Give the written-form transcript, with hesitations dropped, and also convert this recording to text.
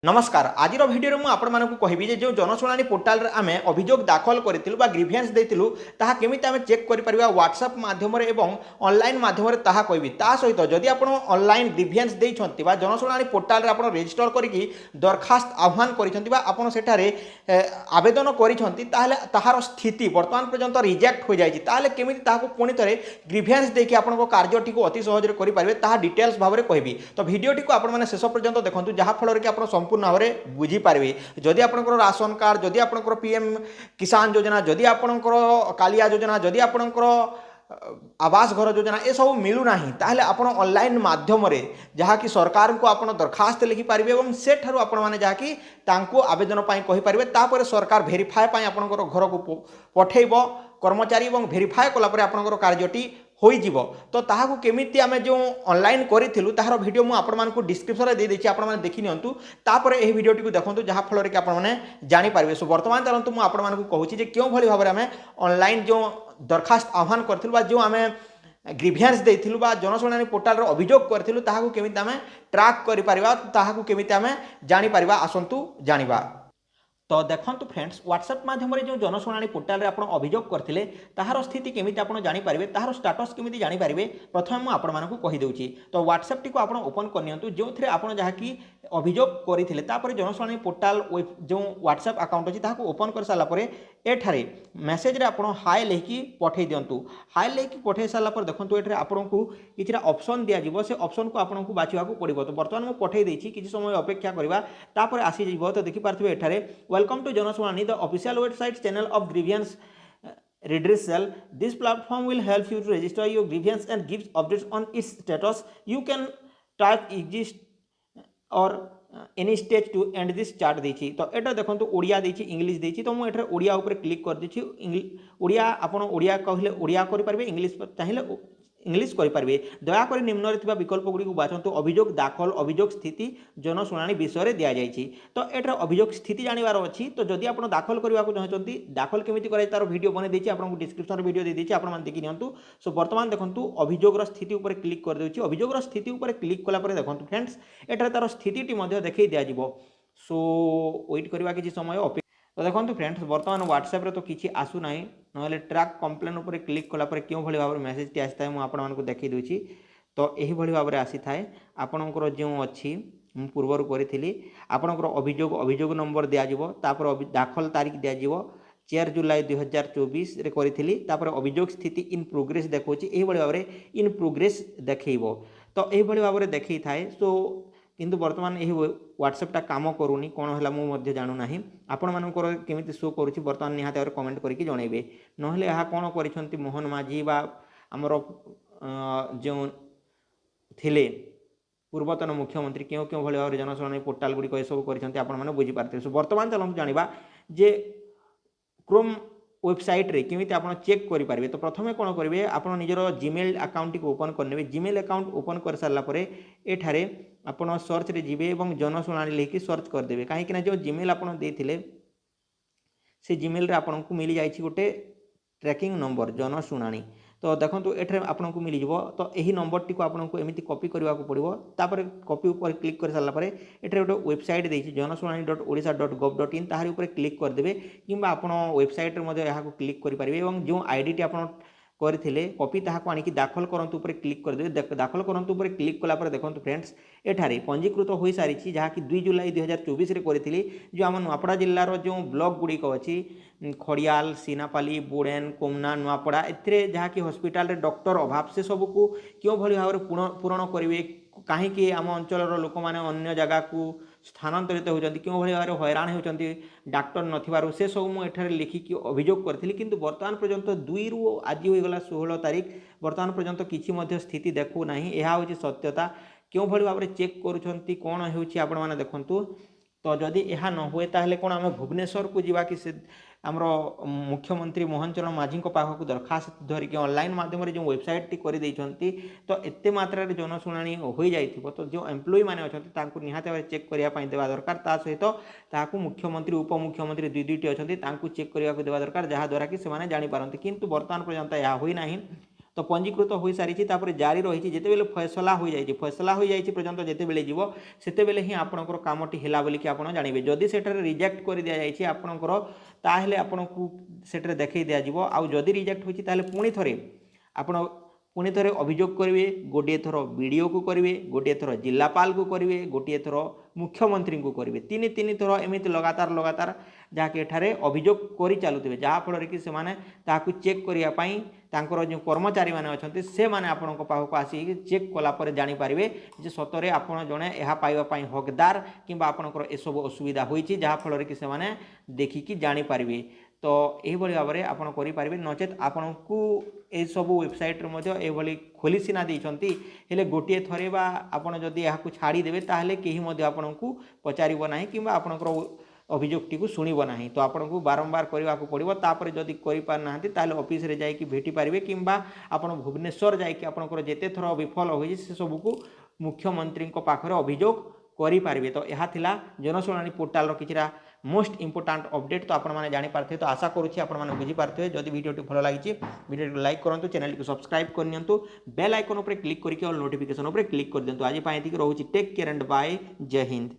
नमस्कार आज भिडियो मुझे आपण मानक कहबी जो जनशुणाणी पोर्टाल आम अभियोग दाखल करूँ ग्रीभियंस देलु ताहा केमी आम चेक कर व्हाट्सएप माध्यम ऑनलाइन माध्यम कहबी ता सहित जदि आप ऑनलाइन ग्रीभियंस देते जनशुणाणी पोर्टाल आप रेजिस्टर करके दरखास्त आह्वान कर आवेदन कर स्थिति बर्तमान पर्यंत रिजेक्ट हो जाए केमी पुणी थे ग्रीभियंस देखिए आप कार्य अति सहज करेंगे डिटेल्स भाव में कहबी तो भिडियोटी को आपने शेष पर्यंत देखूँ जहाँफल कि आप संपूर्ण भाव में बुझीपारे जदि आपंकर राशन कार्ड जदि आपंकर पीएम किसान योजना जदि आपंकर कालिया योजना जदि आपंकर आवास घर योजना ये सब मिलूना ताहले आपण ऑनलाइन माध्यम जहाँकि सरकार को आप दरखास्त लिखिपारे और सेठार आपण जहाँकि आवेदन कहींपारे तापर सरकार भेरीफाए आपंकर घर को पठेब कर्मचारी और भेरीफाए कलापर आपंकर कार्यटी होइजिव तो ताहाकु केमिति आमे जो ऑनलाइन करिथिलु ताहार वीडियो मु आपण मानकु डिस्क्रिप्शन रे दे देछि आपण माने देखि नियंतु तापर एही वीडियोटी को देखंतु जहा फल रे कि आपण माने जानि पारबे सो वर्तमान चलंतु मु आपण मानकु कहूछि जे क्यों भली भाबरे आमे ऑनलाइन जो दरखास्त आह्वान करथिलु बा जो आमे ग्रीभियंस देथिलु बा जनशुणाणी पोर्टाल रो अभियोग करथिलु ताहाकु केमिति आमे ट्रैक करि पारिबा ताहाकु केमिति आमे जानि पारिबा आसंतु जानिबा तो देखो फ्रेंड्स व्हाट्सएप माध्यम जो जनशुणाणी पोर्टाल आप अभियोग करते ताहार स्थिति केमी आप जानीपारे ताहार स्टाटस केमी जानीपारे प्रथम मुझे आपण मानक कहीदे तो व्हाट्सएप टी आप ओपन करनी जो थे आप जहाँकि अभियोग करते जनशुणाणी पोर्टाल जो व्हाट्सएप अकाउंट अच्छी ओपन कर सारापर एठारे मेसेज आप हाय लिखि पठे दिंतु हाय लिखि पठे सारापर देखो ये आपको किसी ऑप्शन दिज्व से ऑप्शन को आपको बाछा पड़ो तो बर्तमान मुझे पठे देती किसी समय अपेक्षा करवा आसीज तो देखिपारे एठारे welcome to Janasunani the official website channel of grievance redressal. This platform will help you to register your grievance and gives updates on its status. You can type exist or any stage to and this chart देछि तो एटा देखंतु ओडिया देछि English देछि तो मु एटा ओडिया ऊपर click कर देछि ओडिया आपण ओडिया कहले ओडिया करि परबे इंग्लिश चाहिले इंग्लिश करेंगे दयाकोरी निम्न विकल्प गुड़ी बाछंतु अभियोग दाखल अभियोग स्थिति जनशुणाणी विषय दि जाएगी तो एटार अभियोग स्थिति जानवर अच्छी तो जदि आप दाखल करने को चाहते दाखल केमी कर तार वीडियो बन देती आपको डिस्क्रिप्शन वीडियो दे देती आप देखी नियंतु सो बर्तमान देखो अभियोगर स्थिति उपर क्लिक कर देछि अभियोगर स्थिति उपर क्लिक कलापर देखो फ्रेंड्स एटार तार स्थिति देखई दिज्व सो वेट करवा किसी समय तो देखो फ्रेंड्स बर्तमान व्हाट्सएप रे तो किसी आसूना ना ट्रैक कंप्लेन उपर क्लिक कलापर क्यों भाई भाव में मेसेज टी आसी है मुझे देखी दूसरी तो यही भाव में आसी था आपणकर जो अच्छी पूर्वर करी आपणकर अभियोग अभियोग नंबर दिज्व तापर दाखल तारीख दिज्व 4 जुलाई 2024 रे करी अभियोग स्थिति इन प्रोग्रेस देखा यही भाव में इन प्रोग्रेस देखब तो यही भाव में देखी थाए सो किंतु वर्तमान यही व्हाट्सएपटा काम करूनी कौन है मुझे जानू ना आपण मानकर केमी शो करुँच बर्तमान निहाती भाव कमेंट करके जनइबे नहले यहाँ कौन कर मोहन माझी बा आमर जो थिले पूर्वतन मुख्यमंत्री क्यों क्यों भाई भाव में जनशुणाणी पोर्टाल गुड़िक सब कर बुझीपारे सो बर्तमान चलते जाना जे क्रोम वेबसाइट रे केमी आप चेक करेंगे तो प्रथम कौन करेंगे आप निजर जीमेल अकाउंट को ओपन करने जीमेल अकाउंट ओपन कर सारापर एठारे आप सर्च रे जीवे और जनशुणाणी लिखि सर्च करदे कहीं जो जीमेल आप से जीमेल रे आपको मिल जाए गोटे ट्रैकिंग नंबर जनशुणाणी तो देखो ये आपको मिल जाव तो यही नंबर टी आपको एमती कॉपी करने को पड़ो तापर कॉपी ऊपर क्लिक कर सारापर ये गोटे वेबसाइट देती जनशुणाणी.odisha.gov.in ताहार ऊपर क्लिक करदे कि आप वेबसाइट यहाँ क्लिक करेंगे और जो आईडी टी आप करथिले कॉपी ताहाको आनिकी दाखल करंतु ऊपर क्लिक कर दे दाखल करंतु ऊपर क्लिक कला पर देखंतु फ्रेंड्स एठारे पंजीकृत हो सारी जहाँकि 2 जुलाई 2024 रे करी जो आम नुआपड़ा जिलार जो ब्लॉक गुड़िक अच्छी खड़ियाल सीनापाली बोडेन कोमना नुआपड़ा ए जहाँकि हॉस्पिटल रे डॉक्टर अभाव से सबको क्यों भली भाव में पूरण करेंगे कहीं आम अंचल लोक मैंने अन्य जगह को स्थानांतरित होती क्यों भाई भाव में हैरान होती डाक्टर नथिबारु से सब मुझे लिखिकी अभियोग करी कि बर्तमान पर्यंत 2 रु आज होगा 16 तारीख बर्तमान पर्यंत किसी स्थिति देखू ना यह हूँ सत्यता क्यों भाई भाव में चेक करुँच कौन हो देखु तो जदि यह न हुए ताहले कौन आम भुवनेश्वर को जीवा कि से आमर मुख्यमंत्री मोहन चरण माझी पाखक दरखास्त धरिकी ऑनलाइन माध्यम जो वेबसाइट टी कर तो एत मात्रा जनशुणाणी हो जाइथिबो तो जो एम्प्लॉय माने अच्छा निहाती भाव चेक करने देवा दरकार ता सहित मुख्यमंत्री उपमुख्यमंत्री दुई दुईटी अच्छा चेक करने को देवा दरकार जहाँद्वारा कि से जानीपारती किंतु बर्तमान पर्यंत यह होना तो पंजीकृत हो सारी जारी रही जितेबाला फैसला हो जाए पर्यंत जितेबाला जीव सेतेबेले ही आपणकर कामटी है बोलिकी आप जानवे जदि से रिजेक्ट कर दि जाए आपणकर ताहेले आपको से देखई दिज्व आउ जदि रिजेक्ट होती पुणी थे आपण पुणी थे अभियोग करेंगे गोटे थर विडीओ को करेंगे गोटे थर जिलापाल को करेंगे गोटे थर मुख्यमंत्री को करेंगे तीन थर एमती लगातार जहाँकि एठारे अभियोग कर चलुवे जहाँफल कि से चेक करने जो कर्मचारी मैंने अच्छा से मैंने आपण पाखक आसिक चेक कलापर जानीपारे जे सतरे आपड़ जड़े यह पाइबापी हकदार कि आपंकर एसबू असुविधा होती जहाँफल कि से देखिकी जानीपारे तो यही भाव में आप करेंगे नचेत आपण को सबू वेबसाइट ये खोली सीना देती हेले गोटे थरे बा आपड़ जदि यहाँ छाड़देवे ताहले कहीं आपन को पचार ना कि आपंकर अभियोगटी को शुणव ना तो आपन को बारंबार करने को पड़ो तापर जदि कर ऑफिस रे जाइए भेटी पारे कि आप भुवनेश्वर जाइए आपंकर जिते थर विफल होती से सबको मुख्यमंत्री पाखे अभियोग करेंगे तो यह थिला जनशुणाणी पोर्टाल किछिरा मोस्ट इंपोर्टाट अपडेट तो आपने जानीपारे तो आशा करुँचे आपने बुझीपारे जदि वीडियोटी भल लगी वीडियो लाइक करूँ चैनल को सब्सक्राइब करनी बेल आइकन पर क्लिक करके ऑल नोटिफिकेशन पर क्लिक कर दिंतु आज रोचे टेक केयर एंड बाय जय हिंद।